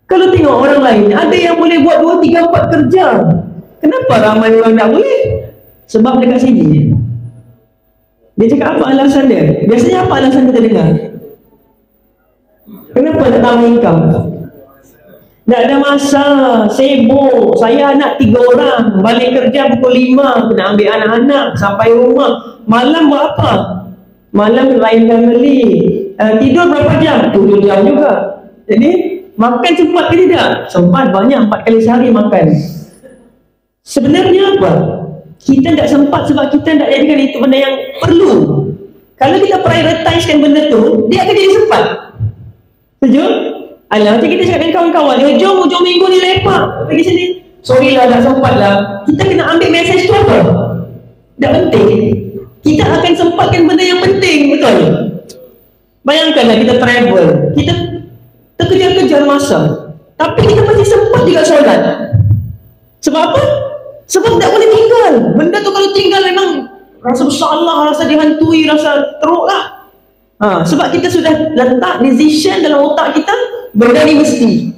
Kalau tengok orang lain, ada yang boleh buat 2, 3, 4 kerja. Kenapa ramai orang tak boleh? Sebab dekat sini. Dia cakap apa alasan dia? Biasanya apa alasan kita dengar? Kenapa tak tambah income? Tak ada masa, sibuk. Saya anak 3 orang, balik kerja pukul 5, kena ambil anak-anak sampai rumah. Malam buat apa? Malam lain family. Tidur berapa jam? 7 jam juga. Jadi makan cepat ke tidak? Sempat, banyak, 4 kali sehari makan. Sebenarnya apa? Kita tak sempat sebab kita tak jadikan itu benda yang perlu. Kalau kita prioritisekan benda tu, dia akan jadi sempat. Setuju? Alah, macam kita cakap dengan kawan-kawan, jom hujung minggu ni lepak pergi sini. Sorry lah, tak sempat lah. Kita kena ambil mesej tu apa? Tak penting. Kita akan sempatkan benda yang penting, betul? Bayangkanlah kita travel, kita terkejar-kejar masa, tapi kita masih sempat juga solat. Sebab apa? Sebab tak boleh tinggal. Benda tu kalau tinggal memang rasa bersalah, rasa dihantui, rasa teruk lah. Sebab kita sudah letak decision dalam otak kita, benda ni mesti.